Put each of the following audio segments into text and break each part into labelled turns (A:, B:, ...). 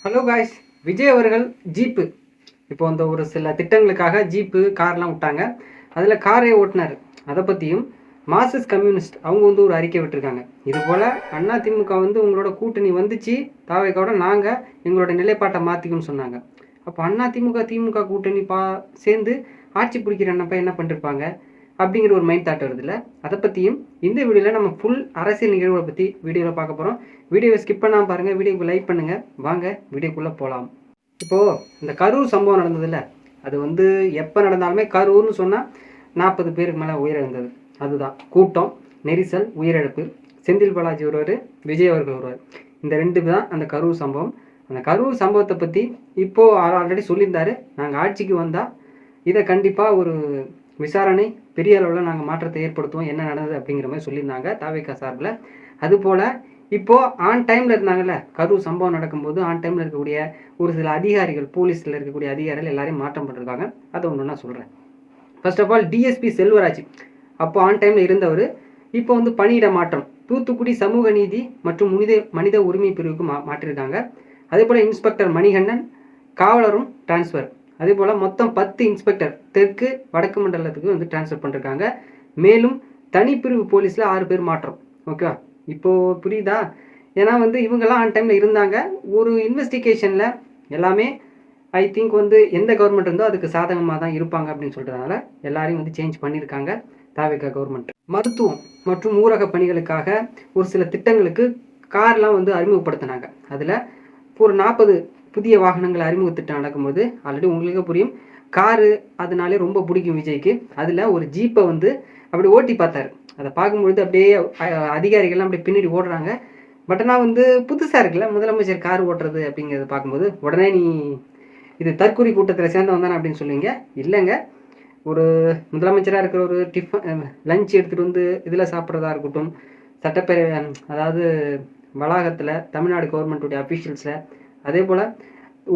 A: Hello guys, Vijay அவர்கள் jeep இப்போ அந்த ஒரு சில திட்டங்களுக்காக ஜீப்பு கார்லாம் விட்டாங்க. அதில் காரை ஓட்டினார். அதை பற்றியும் மார்க்சிஸ்ட் கம்யூனிஸ்ட் அவங்க வந்து ஒரு அறிக்கை விட்டுருக்காங்க. இது போல் அதிமுக வந்து உங்களோட கூட்டணி வந்துச்சு, தாவேக்காவோட நாங்கள் எங்களோட நிலைப்பாட்டை மாற்றிக்கணும்னு சொன்னாங்க. அப்போ அதிமுக திமுக கூட்டணி சேர்ந்து ஆட்சி பிடிக்கிறப்ப என்ன பண்ணிருப்பாங்க அப்படிங்கிற ஒரு மைண்ட் தாட் வருதுல்ல. அதை பற்றியும் இந்த வீடியோவில் நம்ம ஃபுல் அரசியல் நிகழ்வுகளை பற்றி வீடியோவில் பார்க்க போகிறோம். வீடியோவை ஸ்கிப் பண்ணாமல் பாருங்கள், வீடியோக்கு லைக் பண்ணுங்கள். வாங்க வீடியோக்குள்ளே போகலாம். இப்போது இந்த கரூர் சம்பவம் நடந்ததில்ல, அது வந்து எப்போ நடந்தாலுமே கரூர்னு சொன்னால் 40 பேருக்கு மேலே உயிரிழந்தது. அதுதான் கூட்டம், நெரிசல், உயிரிழப்பு. செந்தில் பாலாஜி ஒருவர், விஜய் அவர்கள் ஒருவர். இந்த ரெண்டு தான் அந்த கரூர் சம்பவம். அந்த கரூர் சம்பவத்தை பற்றி இப்போது ஆல்ரெடி சொல்லியிருந்தாரு. நாங்கள் ஆட்சிக்கு வந்தால் இதை கண்டிப்பாக ஒரு விசாரணை பெரிய அளவில் நாங்கள் மாற்றத்தை ஏற்படுத்துவோம், என்ன நடந்தது அப்படிங்கிற மாதிரி சொல்லியிருந்தாங்க தாவேக்கா சார்பில். அதுபோல் இப்போது ஆன் டைமில் இருந்தாங்கல்ல, கரூர் சம்பவம் நடக்கும்போது ஆன் டைமில் இருக்கக்கூடிய ஒரு சில அதிகாரிகள், போலீஸில் இருக்கக்கூடிய அதிகாரிகள் எல்லாரையும் மாற்றம் பண்ணிருக்காங்க. அதை ஒன்று நான் சொல்கிறேன். First of all DSP Selvaraj அப்போ ஆன் டைமில் இருந்தவர் இப்போ வந்து பணியிட மாற்றம் தூத்துக்குடி சமூக நீதி மற்றும் மனித உரிமை பிரிவுக்கு மாற்றிருக்காங்க. அதே போல் இன்ஸ்பெக்டர் மணிகண்டன் காவலரும் டிரான்ஸ்ஃபர். அதே போல் மொத்தம் 10 இன்ஸ்பெக்டர் தெற்கு வடக்கு மண்டலத்துக்கு வந்து டிரான்ஸ்ஃபர் பண்ணிருக்காங்க. மேலும் தனிப்பிரிவு போலீஸில் 6 பேர் மாற்றம். ஓகேவா, இப்போது புரியுதா? ஏன்னா வந்து இவங்கெல்லாம் ஆன் டைமில் இருந்தாங்க. ஒரு இன்வெஸ்டிகேஷனில் எல்லாமே ஐ திங்க் வந்து எந்த கவர்மெண்ட் இருந்தோ அதுக்கு சாதகமாக தான் இருப்பாங்க அப்படின்னு சொல்கிறதுனால எல்லாரையும் வந்து சேஞ்ச் பண்ணியிருக்காங்க தாவேக்கா கவர்மெண்ட். மருத்துவம் மற்றும் ஊரக பணிகளுக்காக ஒரு சில திட்டங்களுக்கு கார்லாம் வந்து அறிமுகப்படுத்தினாங்க. அதில் ஒரு 40 புதிய வாகனங்கள் அறிமுக திட்டம் நடக்கும்போது ஆல்ரெடி உங்களுக்கு புரியும், காரு அதனாலே ரொம்ப பிடிக்கும் விஜய்க்கு. அதில் ஒரு ஜீப்பை வந்து அப்படி ஓட்டி பார்த்தாரு. அதை பார்க்கும்பொழுது அப்படியே அதிகாரிகள்லாம் அப்படியே பின்னாடி ஓடுறாங்க. பட் ஆனால் வந்து புதுசாக இருக்குல்ல முதலமைச்சர் கார் ஓட்டுறது அப்படிங்கிறத பார்க்கும்போது உடனே நீ இது தற்கொலை கூட்டத்தில் சேர்ந்தவன் தானே அப்படின்னு சொல்லுவீங்க. இல்லைங்க, ஒரு முதலமைச்சராக இருக்கிற ஒரு லஞ்ச் எடுத்துகிட்டு வந்து இதில் சாப்பிட்றதா இருக்கட்டும், சட்டப்பேரவை அதாவது வளாகத்தில் தமிழ்நாடு கவர்மெண்ட்டுடைய அஃபீஷியல்ஸில், அதே போல்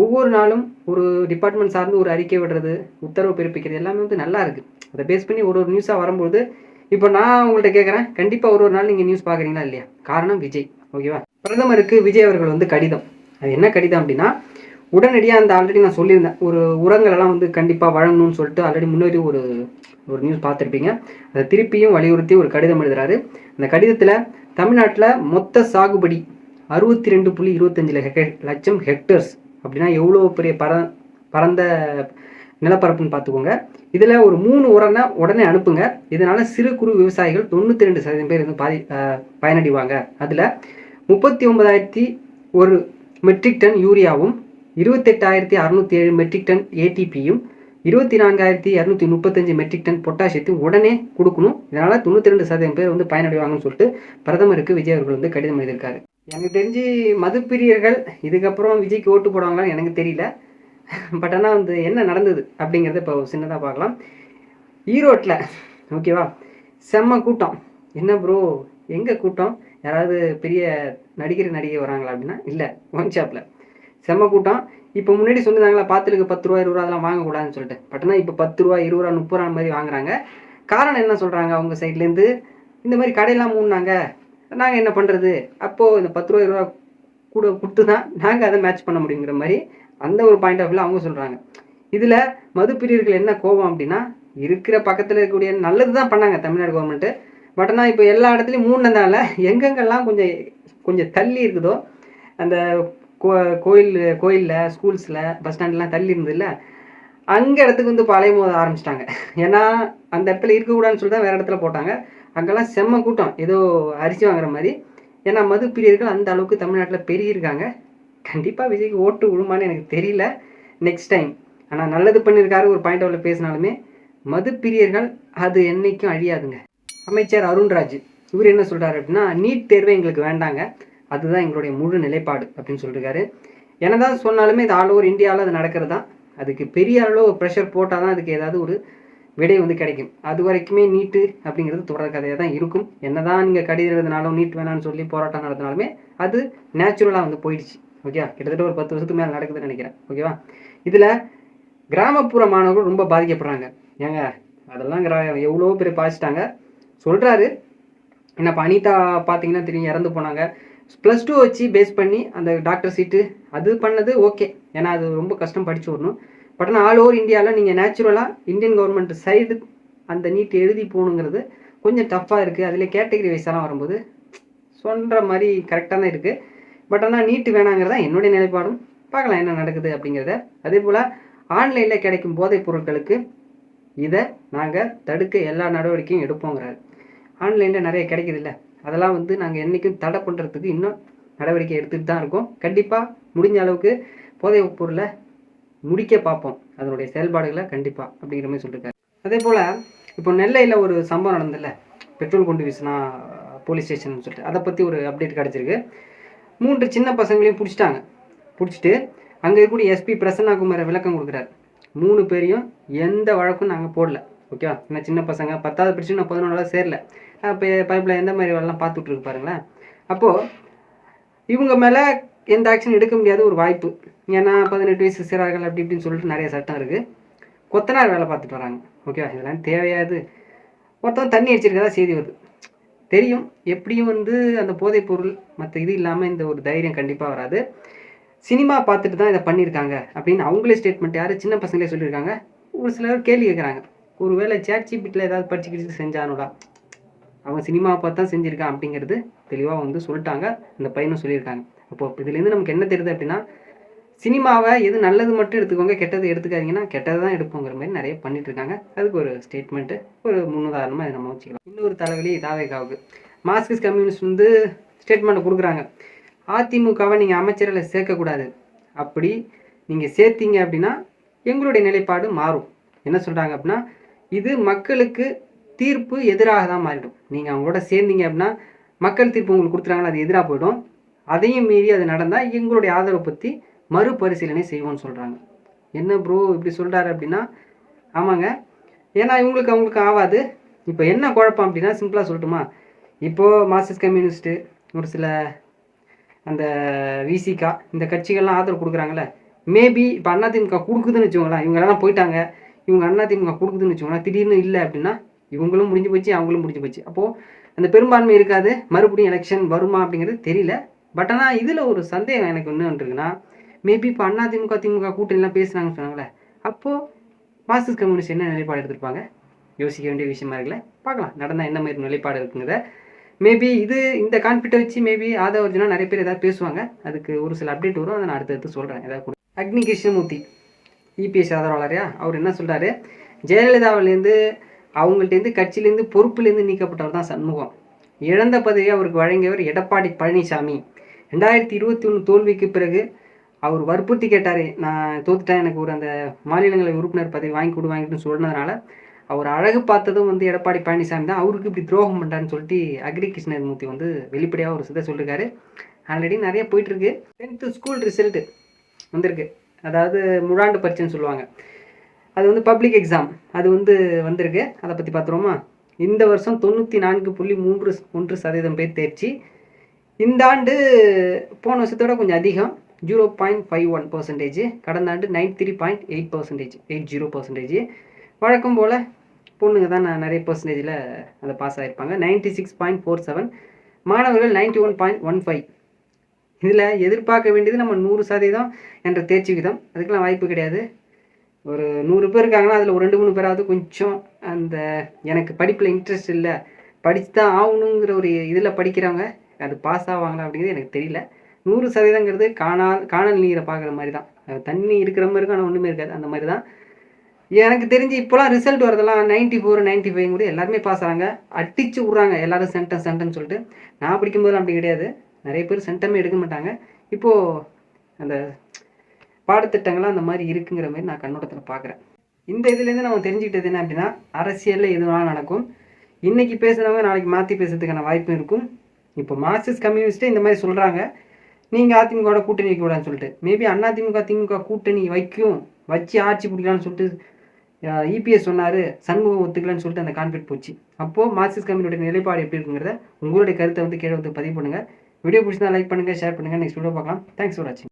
A: ஒவ்வொரு நாளும் ஒரு டிபார்ட்மெண்ட் சார்ந்து ஒரு அறிக்கை விடுறது, உத்தரவு பிறப்பிக்கிறது எல்லாமே வந்து நல்லா இருக்குது. அதை பேஸ் பண்ணி ஒரு நியூஸாக வரும்போது இப்போ நான் உங்கள்கிட்ட கேட்குறேன், கண்டிப்பாக ஒரு நாள் நீங்கள் நியூஸ் பார்க்குறீங்களா இல்லையா? காரணம் விஜய். ஓகேவா, பிரதமருக்கு விஜய் அவர்கள் வந்து கடிதம். அது என்ன கடிதம் அப்படின்னா, உடனடியாக அந்த ஆல்ரெடி நான் சொல்லியிருந்தேன் ஒரு உரங்களெல்லாம் வந்து கண்டிப்பாக வழங்கணும்னு சொல்லிட்டு ஆல்ரெடி முன்னாடி ஒரு நியூஸ் பார்த்துருப்பீங்க. அதை திருப்பியும் வலியுறுத்தி ஒரு கடிதம் எழுதுறாரு. அந்த கடிதத்தில் தமிழ்நாட்டில் மொத்த சாகுபடி 62.25 லட்சம் ஹெக்டர்ஸ் அப்படின்னா எவ்வளோ பெரிய பரந்த நிலப்பரப்புன்னு பார்த்துக்கோங்க. இதில் ஒரு 3 உரனை உடனே அனுப்புங்க. இதனால் சிறு குறு விவசாயிகள் 92% பேர் வந்து பயனடைவாங்க. அதில் 39,001 மெட்ரிக் டன் யூரியாவும் 28,607 மெட்ரிக் டன் ஏடிபியும் 24,235 மெட்ரிக் டன் பொட்டாசியத்தையும் உடனே கொடுக்கணும். இதனால் 92% பேர் வந்து பயனடைவாங்கன்னு சொல்லிட்டு பிரதமருக்கு விஜய் அவர்கள் வந்து கடிதம் எழுதியிருக்காரு. எனக்கு தெரிஞ்சு மதுப்பிரியர்கள் இதுக்கப்புறம் விஜய்க்கு ஓட்டு போடுவாங்களான்னு எனக்கு தெரியல. பட் ஆனால் வந்து என்ன நடந்தது அப்படிங்கிறத இப்போ சின்னதாக பார்க்கலாம். ஈரோட்டில் ஓகேவா, செம்ம கூட்டம். என்ன ப்ரோ எங்கே கூட்டம், யாராவது பெரிய நடிகை வராங்களா அப்படின்னா இல்லை, ஒன் ஷாப்பில் செம்ம கூட்டம். இப்போ முன்னாடி சொன்னாங்களா பாத்திலுக்கு 10 ரூபா 20 ரூபா அதெல்லாம் வாங்கக்கூடாதுன்னு சொல்லிட்டு. பட் ஆனால் இப்போ 10 ரூபா 20 ரூபா 30 ரூபா மாதிரி வாங்குறாங்க. காரணம் என்ன சொல்கிறாங்க அவங்க சைட்லேருந்து, இந்த மாதிரி கடையெல்லாம் மூடினாங்க, நாங்கள் என்ன பண்ணுறது, அப்போது இந்த 10 ரூபா 20 ரூபா கூட கொடுத்து தான் நாங்கள் அதை மேட்ச் பண்ண முடியுங்கிற மாதிரி அந்த ஒரு பாயிண்ட் ஆஃப் வியூவில் அவங்க சொல்கிறாங்க. இதில் மதுப்பிரியர்கள் என்ன கோபம் அப்படின்னா, இருக்கிற பக்கத்தில் இருக்கக்கூடிய நல்லது தான் பண்ணாங்க தமிழ்நாடு கவர்மெண்ட்டு. பட் ஆனால் இப்போ எல்லா இடத்துலையும் மூடினதால எங்கெங்கெல்லாம் கொஞ்சம் தள்ளி இருக்குதோ, அந்த கோயிலில், ஸ்கூல்ஸில், பஸ் ஸ்டாண்ட்லாம் தள்ளி இருந்ததில்ல, அங்கே இடத்துக்கு வந்து பழைய மோத ஆரம்பிச்சிட்டாங்க. ஏன்னா அந்த இடத்துல இருக்கக்கூடாதுன்னு சொல்லி தான் வேறு இடத்துல போட்டாங்க. அங்கெல்லாம் செம்ம கூட்டம், ஏதோ அரிசி வாங்குற மாதிரி. ஏன்னா மது பிரியர்கள் அந்த அளவுக்கு தமிழ்நாட்டில் பெருகியிருக்காங்க. கண்டிப்பாக விஜய்க்கு ஓட்டு விழுமான்னு எனக்கு தெரியல நெக்ஸ்ட் டைம். ஆனால் நல்லது பண்ணியிருக்காரு ஒரு பாயிண்ட் ஆஃப்ல பேசினாலுமே மது பிரியர்கள் அது என்றைக்கும் அழியாதுங்க. அமைச்சர் அருண்ராஜ் இவர் என்ன சொல்கிறாரு அப்படின்னா, நீட் தேர்வே எங்களுக்கு வேண்டாங்க, அதுதான் எங்களுடைய முழு நிலைப்பாடு அப்படின்னு சொல்லியிருக்காரு. என்னதான் சொன்னாலுமே இது ஆல் ஓவர் இந்தியாவில் அது நடக்கிறது தான். அதுக்கு பெரிய அளவு ப்ரெஷர் போட்டால் தான் அதுக்கு ஏதாவது ஒரு விடை வந்து கிடைக்கும். அது வரைக்குமே நீட்டு அப்படிங்கிறது தொடர் கதையாக தான் இருக்கும். என்னதான் நீங்கள் கடிதம் எழுதினாலும் நீட் வேணான்னு சொல்லி போராட்டம் நடத்தினாலுமே அது நேச்சுரலாக வந்து போயிடுச்சு. ஓகேவா, கிட்டத்தட்ட ஒரு 10 வருஷத்துக்கு மேலே நடக்குதுன்னு நினைக்கிறேன். ஓகேவா, இதில் கிராமப்புற மாணவர்கள் ரொம்ப பாதிக்கப்படுறாங்க. ஏங்க அதெல்லாம் எவ்வளோ பேர் பாதிச்சிட்டாங்க சொல்கிறாரு. என்னப்பா அனிதா பார்த்தீங்கன்னா தெரியும், இறந்து போனாங்க. +2 வச்சு பேஸ் பண்ணி அந்த டாக்டர் சீட்டு அது பண்ணது ஓகே, ஏன்னா அது ரொம்ப கஷ்டம் படித்து வரணும். பட் ஆனால் ஆல் ஓவர் இந்தியாவில் நீங்கள் நேச்சுரலாக இந்தியன் கவர்மெண்ட் சைடு அந்த நீட் எழுதி போகணுங்கிறது கொஞ்சம் டஃப்பாக இருக்குது. அதில் கேட்டகரி வைஸெல்லாம் வரும்போது சொல்கிற மாதிரி கரெக்டாக தான் இருக்குது. பட் ஆனால் நீட்டு வேணாங்கிறதா என்னுடைய நிலைப்பாடும். பார்க்கலாம் என்ன நடக்குது அப்படிங்கிறத. அதே போல் ஆன்லைனில் கிடைக்கும் போதைப் பொருட்களுக்கு இதை நாங்கள் தடுக்க எல்லா நடவடிக்கையும் எடுப்போங்கிறாரு. ஆன்லைனில் நிறைய கிடைக்குது இல்லை, அதெல்லாம் வந்து நாங்கள் என்றைக்கும் தடை பண்ணுறதுக்கு இன்னும் நடவடிக்கை எடுத்துகிட்டு தான் இருக்கோம். கண்டிப்பாக முடிஞ்ச அளவுக்கு போதைப் பொருளை முடிக்க பார்ப்போம், அதனுடைய செயல்பாடுகளை கண்டிப்பாக அப்படிங்கிற மாதிரி சொல்லியிருக்காரு. அதே போல் இப்போ நெல்லையில் ஒரு சம்பவம் நடந்ததில்ல, பெட்ரோல் கொண்டு வீசினா போலீஸ் ஸ்டேஷன் சொல்லிட்டு, அதை பற்றி ஒரு அப்டேட் கிடச்சிருக்கு. 3 சின்ன பசங்களையும் பிடிச்சிட்டாங்க. பிடிச்சிட்டு அங்கே இருக்கக்கூடிய எஸ்பி பிரசன்னாகுமார விளக்கம் கொடுக்குறாரு. 3 பேரையும் எந்த வழக்கும் நாங்கள் போடல, ஓகேவா? ஏன்னா சின்ன பசங்க 10வது படிச்சு நான் 11வது சேரல, இப்போ பைப்பில் எந்த மாதிரி வேலைலாம் பார்த்துட்ருக்கு பாருங்களேன். அப்போது இவங்க மேலே எந்த ஆக்ஷன் எடுக்க முடியாத ஒரு வாய்ப்பு, ஏன்னா 18 வயசு சிறார்கள் அப்படி இப்படின்னு சொல்லிட்டு நிறைய சட்டம் இருக்குது. கொத்தனார் வேலை பார்த்துட்டு வராங்க, ஓகேவா? இதெல்லாம் தேவையாது. ஒருத்தவங்க தண்ணி அடிச்சிருக்கதா செய்தி வருது. தெரியும் எப்படியும் வந்து அந்த போதைப் பொருள் மற்ற இது இல்லாமல் இந்த ஒரு தைரியம் கண்டிப்பாக வராது. சினிமா பார்த்துட்டு தான் இதை பண்ணியிருக்காங்க அப்படின்னு அவங்களே ஸ்டேட்மெண்ட் யார் சின்ன பசங்களே சொல்லியிருக்காங்க. ஒரு சிலர் கேள்வி கேட்குறாங்க, ஒரு வேளை ChatGPTல ஏதாவது படிச்சுக்கிட்டு செஞ்சானோடா, அவன் சினிமாவை பார்த்து தான் செஞ்சுருக்கான் அப்படிங்கிறது தெளிவாக வந்து சொல்லிட்டாங்க, அந்த பையனும் சொல்லியிருக்காங்க. அப்போது இதுலேருந்து நமக்கு என்ன தெரியுது அப்படின்னா, சினிமாவை எது நல்லது மட்டும் எடுத்துக்கோங்க, கெட்டது எடுத்துக்காதீங்கன்னா கெட்டது தான் எடுப்போங்கிற மாதிரி நிறைய பண்ணிட்டு இருக்காங்க. அதுக்கு ஒரு ஸ்டேட்மெண்ட்டு, ஒரு முன்னுதாரணமாக இதை நம்ம வச்சுக்கலாம். இன்னொரு தலைவலி தாவேகாவுக்கு மார்க்சிஸ்ட் கம்யூனிஸ்ட் வந்து ஸ்டேட்மெண்ட்டை கொடுக்குறாங்க. அதிமுகவை நீங்கள் அமைச்சரில் சேர்க்கக்கூடாது, அப்படி நீங்கள் சேர்த்தீங்க அப்படின்னா எங்களுடைய நிலைப்பாடு மாறும். என்ன சொல்கிறாங்க அப்படின்னா, இது மக்களுக்கு தீர்ப்பு எதிராக தான் மாறிடும். நீங்கள் அவங்களோட சேர்ந்தீங்க அப்படின்னா மக்கள் தீர்ப்பு உங்களுக்கு கொடுத்துறாங்களா, அது எதிராக போயிடும். அதையும் மீறி அது நடந்தால் எங்களுடைய ஆதரவை பற்றி மறுபரிசீலனை செய்வோம்னு சொல்கிறாங்க. என்ன ப்ரோ இப்படி சொல்கிறாரு அப்படின்னா, ஆமாங்க, ஏன்னா அவங்களுக்கு ஆகாது. இப்போ என்ன குழப்பம் அப்படின்னா, சிம்பிளாக சொல்லட்டுமா, இப்போது மார்க்சிஸ்ட் கம்யூனிஸ்ட்டு ஒரு சில அந்த விசிகா இந்த கட்சிகள்லாம் ஆதரவு கொடுக்குறாங்களே, மேபி இப்போ அதிமுக கொடுக்குதுன்னு வச்சுக்கோங்களேன், இவங்கெல்லாம் போயிட்டாங்க, இவங்க அதிமுக கொடுக்குதுன்னு வச்சுக்கோங்களேன், திடீர்னு இல்லை அப்படின்னா இவங்களும் முடிஞ்சு போச்சு, அவங்களும் முடிஞ்சு போச்சு. அப்போது அந்த பெரும்பான்மை இருக்காது, மறுபடியும் எலெக்ஷன் வருமா அப்படிங்கிறது தெரியல. பட் ஆனால் இதில் ஒரு சந்தேகம் எனக்கு என்ன இருக்குன்னா, மேபி இப்போ அதிமுக திமுக கூட்டணிலாம் பேசுகிறாங்கன்னு சொன்னாங்களே, அப்போது மார்க்சிஸ்ட் கம்யூனிஸ்ட் என்ன நிலைப்பாடு எடுத்திருப்பாங்க, யோசிக்க வேண்டிய விஷயமா இருக்குல்ல. பார்க்கலாம் நடந்தால் என்ன மாதிரி நிலைப்பாடு இருக்குங்கிறத. மேபி இந்த கான்ஃபிடென்ட் வச்சு மேபி ஆதவர்ஜுனா நிறைய பேர் ஏதாவது பேசுவாங்க. அதுக்கு ஒரு சில அப்டேட் வரும், அதை நான் அடுத்தடுத்து சொல்கிறேன். ஏதாவது அக்னி கிருஷ்ணமூர்த்தி இபிஎஸ் ஆதரவாளரையா, அவர் என்ன சொல்கிறாரு, ஜெயலலிதாவிலேருந்து அவங்கள்ட்டேருந்து கட்சியிலேருந்து பொறுப்புலேருந்து நீக்கப்பட்டவர் தான் சண்முகம். இழந்த பதவியை அவருக்கு வழங்கியவர் எடப்பாடி பழனிசாமி. 2021 தோல்விக்கு பிறகு அவர் வற்புறுத்தி கேட்டார், நான் தோத்துட்டேன், எனக்கு ஒரு அந்த மாநிலங்களவை உறுப்பினர் பதவி வாங்கிட்டு சொன்னதுனால அவர் அழகு பார்த்ததும் வந்து எடப்பாடி பழனிசாமி தான், அவருக்கு இப்படி துரோகம் பண்ணுறான்னு சொல்லிட்டு அக்னி கிருஷ்ணமூர்த்தி வந்து வெளிப்படையாக ஒரு சிதை சொல்லியிருக்காரு. ஆல்ரெடி நிறைய போயிட்டுருக்கு. 10th ஸ்கூல் ரிசல்ட்டு வந்திருக்கு, அதாவது முழாண்டு பரீட்சைன்னு சொல்லுவாங்க, அது வந்து பப்ளிக் எக்ஸாம், அது வந்து வந்திருக்கு. அதை பற்றி பார்த்துருவோமா. இந்த வருஷம் 94.31% பேர் தேர்ச்சி. இந்த ஆண்டு போன வருஷத்தோட கொஞ்சம் அதிகம், 0.51%. கடந்த ஆண்டு 93.8%, 80%. வழக்கம் போல் பொண்ணுங்க தான் நிறைய பர்சன்டேஜில் அதை பாஸ் ஆகிருப்பாங்க. 96.47. மாணவர்கள் 91.15. இதில் எதிர்பார்க்க வேண்டியது நம்ம 100% என்ற தேர்ச்சி விதம். அதுக்கெலாம் வாய்ப்பு கிடையாது. ஒரு 100 பேர் இருக்காங்கன்னா அதில் ஒரு 2-3 பேராவது கொஞ்சம் அந்த எனக்கு படிப்பில் இன்ட்ரெஸ்ட் இல்லை, படித்து தான் ஆகணுங்கிற ஒரு இதில் படிக்கிறவங்க அது பாஸ் ஆவாங்களா அப்படிங்கிறது எனக்கு தெரியல. 100%ங்கிறது காணல் நீரை பார்க்குற மாதிரி தான், தண்ணி இருக்கிற மாதிரி இருக்கும், ஆனால் ஒன்றுமே இருக்காது, அந்த மாதிரி தான். எனக்கு தெரிஞ்சு இப்போலாம் ரிசல்ட் வரதெல்லாம் 94, 95 கூட எல்லாருமே பாஸ் ஆகிறாங்க, அடித்து விட்றாங்க எல்லாரும் சென்டம் சொல்லிட்டு. நான் படிக்கும்போதெல்லாம் அப்படி கிடையாது, நிறைய பேர் சென்டமே எடுக்க மாட்டாங்க. இப்போது அந்த பாடத்திட்டங்கள்லாம் அந்த மாதிரி இருக்குங்கிற மாதிரி நான் கண்ணோட்டத்தில் பார்க்குறேன். இந்த இதுலேருந்து நம்ம தெரிஞ்சுக்கிட்டது என்ன அப்படின்னா, அரசியலில் எது வேணாலும் நடக்கும். இன்றைக்கி பேசுகிறவங்க நாளைக்கு மாற்றி பேசுறதுக்கான வாய்ப்பும் இருக்கும். இப்போ மார்க்சிஸ்ட் கம்யூனிஸ்ட்டே இந்த மாதிரி சொல்கிறாங்க, நீங்கள் அதிமுகவோட கூட்டணி வைக்கக்கூடாதுன்னு சொல்லிட்டு. மேபி அதிமுக திமுக கூட்டணி வச்சு ஆட்சி பிடிக்கலான்னு சொல்லிட்டு இபிஎஸ் சொன்னார், சண்முகம் ஒத்துக்கலான்னு சொல்லிட்டு அந்த கான்ஃபிடன்ட் போச்சு. அப்போது மார்க்சிஸ்ட் கம்யூனிஸ்டோட நிலைப்பாடு எப்படி இருக்குங்கிறத உங்களுடைய கருத்தை வந்து கீழே வந்து பதிவு பண்ணுங்கள். வீடியோ பிடிச்சிருந்தா லைக் பண்ணுங்கள், ஷேர் பண்ணுங்கள். நெக்ஸ்ட் வீடியோ பார்க்கலாம். தேங்க்ஸ் ஃபார் வாட்சிங்.